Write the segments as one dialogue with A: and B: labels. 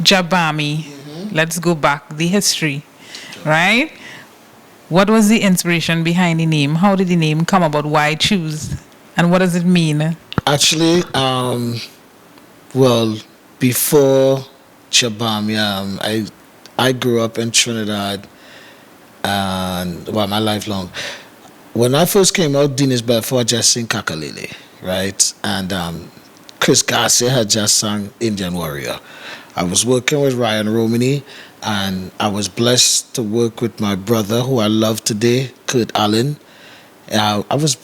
A: Jahbami. Let's go back the history, right? What was the inspiration behind the name? How did the name come about? Why choose? And what does it mean?
B: Actually, well, before Jahbami, I grew up in Trinidad, and well, my life long. When I first came out, Dinis Belfort just sing Kakalele, right? And Chris Garcia had just sung Indian Warrior. I was working with Ryan Romany, and I was blessed to work with my brother, who I love today, Kurt Allen. I was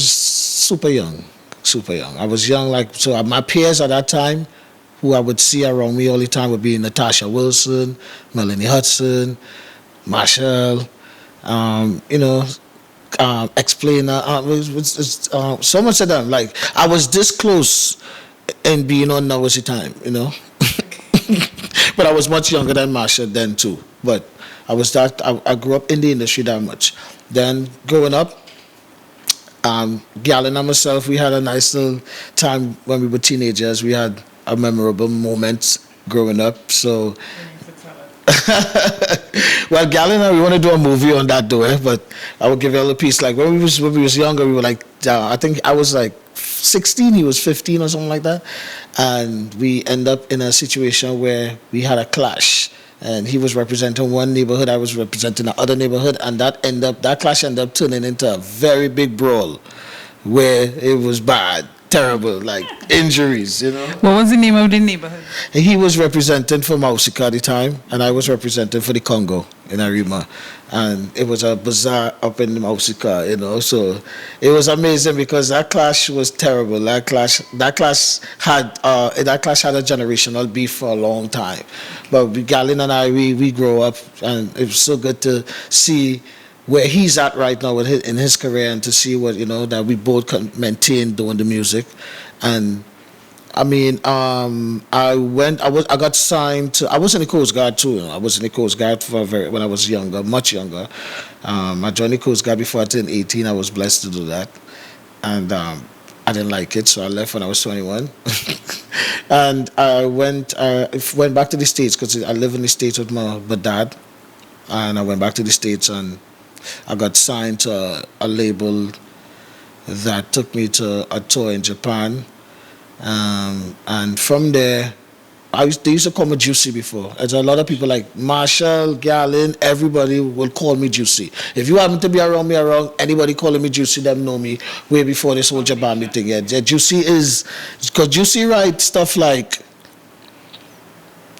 B: super young, super young. I was young, like, so my peers at that time, who I would see around me all the time, would be Natasha Wilson, Melanie Hudson, Marshall, you know, Explainer. So much of them. Like, I was this close and being on now was the time, you know. But I was much younger than Marsha then too. But I grew up in the industry that much. Then growing up, Galen and myself, we had a nice little time when we were teenagers. We had a memorable moment growing up. So, well, Galen and I, we want to do a movie on that though, but I will give you a little piece. Like when we was younger, we were like, I think I was like 16, he was 15 or something like that. And we end up in a situation where we had a clash. And he was representing one neighborhood, I was representing the other neighborhood, and that clash ended up turning into a very big brawl where it was bad, terrible, like injuries, you know.
A: What was the name of the neighborhood?
B: He was representing for Mausika at the time, and I was representing for the Congo in Arima. And it was a bazaar up in Mausika, you know. So it was amazing because that clash was terrible. That clash had a generational beef for a long time. But Galen and I, we grow up, and it was so good to see where he's at right now in his career, and to see what, you know, that we both can maintain doing the music. And I mean, I got signed to, I was in the Coast Guard too. You know? I was in the Coast Guard when I was younger, much younger. I joined the Coast Guard before I turned 18. I was blessed to do that. And I didn't like it, so I left when I was 21. And I went back to the States because I live in the States with my dad. And I went back to the States, and I got signed to a label that took me to a tour in Japan. And from there, they used to call me Juicy before. There's a lot of people like Marshall, Galen, everybody will call me Juicy. If you happen to be around me, anybody calling me Juicy, them know me way before this whole Jahbami thing. Yeah, Juicy is, because Juicy writes stuff like,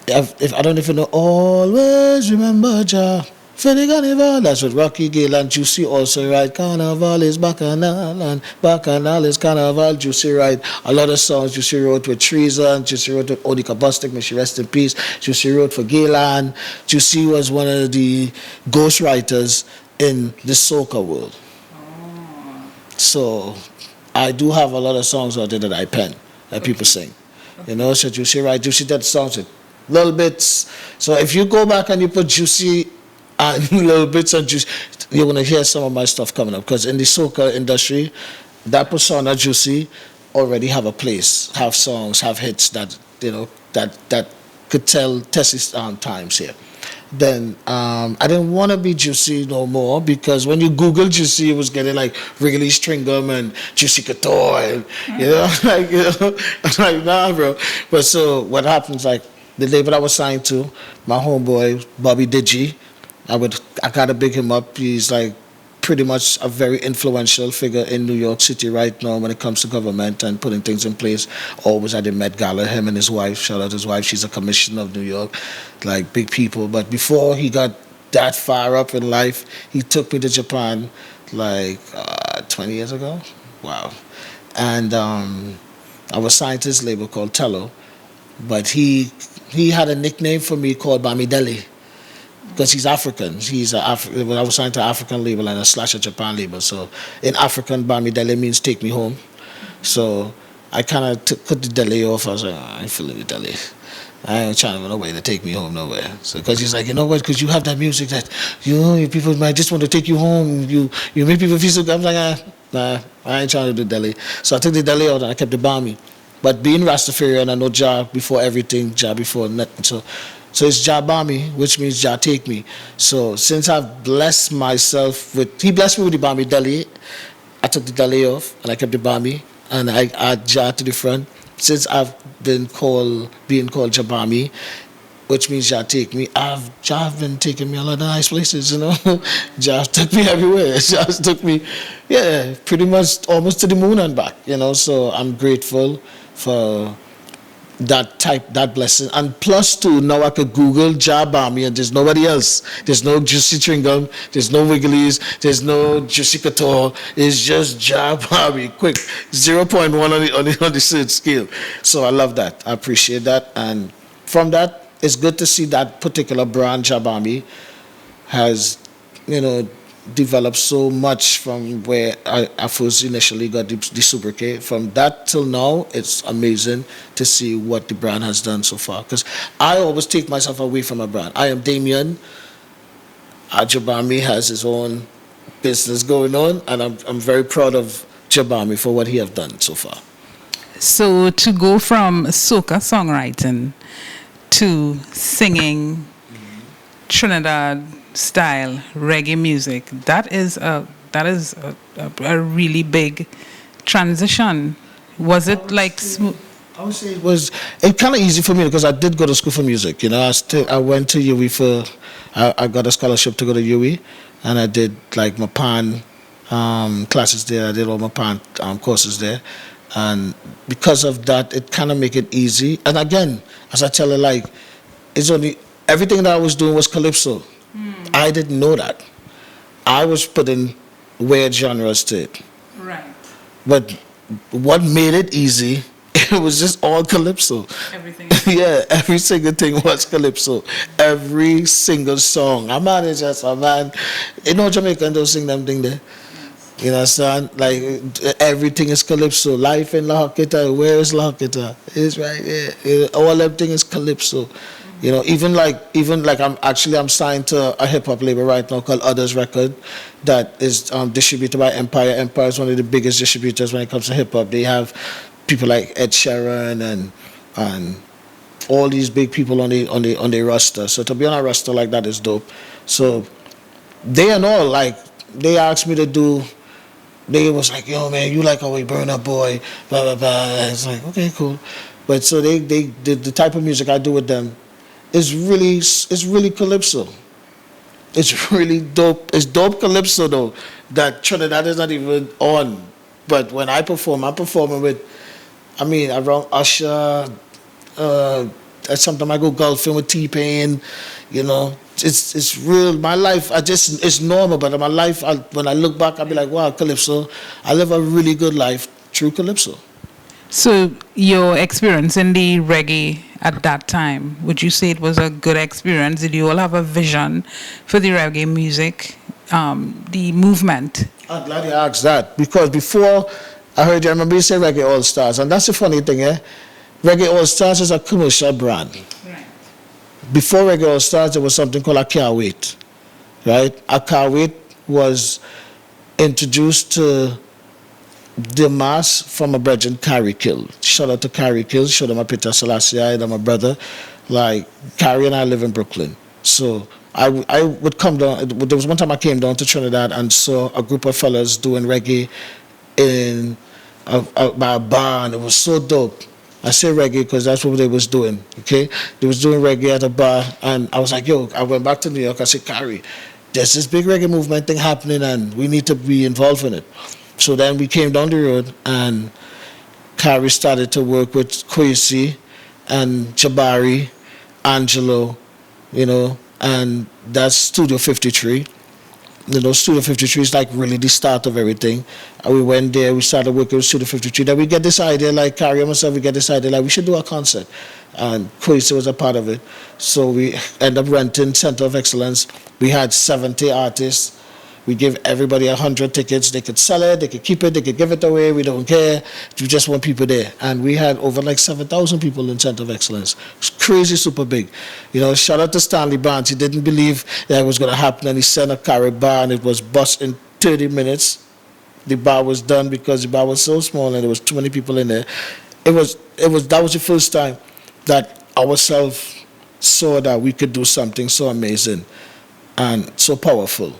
B: if I don't even know, always remember Jah. For the carnival, that's what Rocky Gale and Juicy also write. Carnival is Bacchanal, and Bacchanal is Carnival. Juicy write a lot of songs. Juicy wrote with Treason. Juicy wrote with Odika Bustic, may she rest in peace. Juicy wrote for Galen. Juicy was one of the ghostwriters in the soca world. So I do have a lot of songs out there that I pen, that people sing. You know, so Juicy write. Juicy did songs with little bits. So if you go back and you put Juicy and little bits of Juicy, you're going to hear some of my stuff coming up. Because in the soca industry, that persona Juicy already have a place, have songs, have hits that, you know, that could tell Tessie's times here. Then I didn't want to be Juicy no more, because when you Google Juicy, it was getting like Wrigley Stringham and Juicy Couture, and, you know, like, you know, I'm like, nah, bro. But so what happens, like, the label I was signed to, my homeboy, Bobby Digi, I gotta big him up. He's like pretty much a very influential figure in New York City right now when it comes to government and putting things in place. Always at the Met Gala, him and his wife, shout out his wife, she's a commissioner of New York, like big people. But before he got that far up in life, he took me to Japan like 20 years ago. Wow. And I was signed to his label called Tello, but he had a nickname for me called Bami Deli, because he's African. I was signed to an African label and a / Japan label. So in African, Bami Deli means take me home. So I kind of put the deli off. I was like, I ain't feeling the deli. I ain't trying to run away to take me home nowhere. So because he's like, you know what? Because you have that music that, you know, people might just want to take you home. You make people feel so good. I'm like, nah, I ain't trying to do deli. So I took the deli out and I kept the Bami. But being Rastafarian, I know Jah before everything, Jah before nothing. So it's Jah Bami, which means Jah Take Me. So since I've blessed myself with, he blessed me with the Bami Delhi. I took the Delhi off and I kept the Bami and I add Jah to the front. Since I've being called Jahbami, which means Jah Take Me, Jah been taking me a lot of nice places, you know. Jah took me everywhere. Jah took me, yeah, pretty much almost to the moon and back, you know. So I'm grateful for that blessing. And plus two, now I could Google Jah Bami and there's nobody else. There's no Juicy Chewing Gum, there's no Wigglies, there's no Juicy Couture. It's just Jah Bami. Quick, 0.1 on the search scale. So I love that. I appreciate that. And from that, it's good to see that particular brand, Jahbami, has, you know, developed so much from where I first initially got the sobriquet. From that till now, it's amazing to see what the brand has done so far. Because I always take myself away from a brand. I am Damian. Jahbami has his own business going on, and I'm very proud of Jahbami for what he has done so far.
A: So to go from soca songwriting to singing Trinidad style reggae music, that is a really big transition. Was it like smooth?
B: I would say it kind of easy for me because I did go to school for music. You know, I went to UWI for I got a scholarship to go to UWI, and I did like my pan classes there. I did all my pan courses there, and because of that, it kind of make it easy. And again, as I tell her, like, it's only everything that I was doing was calypso. I didn't know that. I was putting weird genres to it.
A: Right.
B: But what made it easy, it was just all calypso.
A: Everything.
B: Yeah, every single thing was calypso. Every single song. I'm not just a man. You know, Jamaican don't sing them thing there. You understand? Like, everything is calypso. Life in La Hakita, where is La Hakita? It's right there. All everything is calypso. You know, even like I'm signed to a hip hop label right now called Others Record, that is distributed by Empire. Empire is one of the biggest distributors when it comes to hip hop. They have people like Ed Sheeran and all these big people on the roster. So to be on a roster like that is dope. So they and all, like, they asked me to do. They was like, yo man, you like how we burn up boy, blah blah blah. And it's like, okay, cool. But so they the type of music I do with them. It's really calypso. It's really dope. It's dope calypso though that Trinidad is not even on. But when I'm performing with, I mean, around Usher. Sometimes I go golfing with T-Pain. You know, it's real. My life, it's normal. But in my life, when I look back, I'll be like, wow, calypso. I live a really good life through calypso.
A: So your experience in the reggae at that time, would you say it was a good experience? Did you all have a vision for the reggae music, the movement?
B: I'm glad you asked that, because before I heard you, I remember you say Reggae All Stars, and that's the funny thing, eh? Reggae All Stars is a commercial brand.
A: Right.
B: Before Reggae All Stars, there was something called I Can't Wait, right? I Can't Wait was introduced to the mass from a brethren, Carrie Kill. Shout out to Carrie Kill. Show them a picture of Selassie and my brother. Like, Carrie and I live in Brooklyn. So I would come down. There was one time I came down to Trinidad and saw a group of fellas doing reggae in by a bar, and it was so dope. I say reggae because that's what they was doing, okay? They was doing reggae at a bar, and I was like, yo, I went back to New York. I said, Carrie, there's this big reggae movement thing happening, and we need to be involved in it. So then we came down the road, and Carrie started to work with Kwesi and Jabari, Angelo, you know, and that's Studio 53. You know, Studio 53 is like really the start of everything. And we went there, we started working with Studio 53. Then we get this idea, like Carrie and myself, we get this idea, like we should do a concert. And Kwesi was a part of it. So we end up renting Center of Excellence. We had 70 artists. We give everybody 100 tickets. They could sell it, they could keep it, they could give it away. We don't care. We just want people there. And we had over like 7,000 people in Center of Excellence. It's crazy, super big. You know, shout out to Stanley Barnes. He didn't believe that it was going to happen, and he sent a carry bar, and it was bust in 30 minutes. The bar was done because the bar was so small and there was too many people in there. that was the first time that ourselves saw that we could do something so amazing and so powerful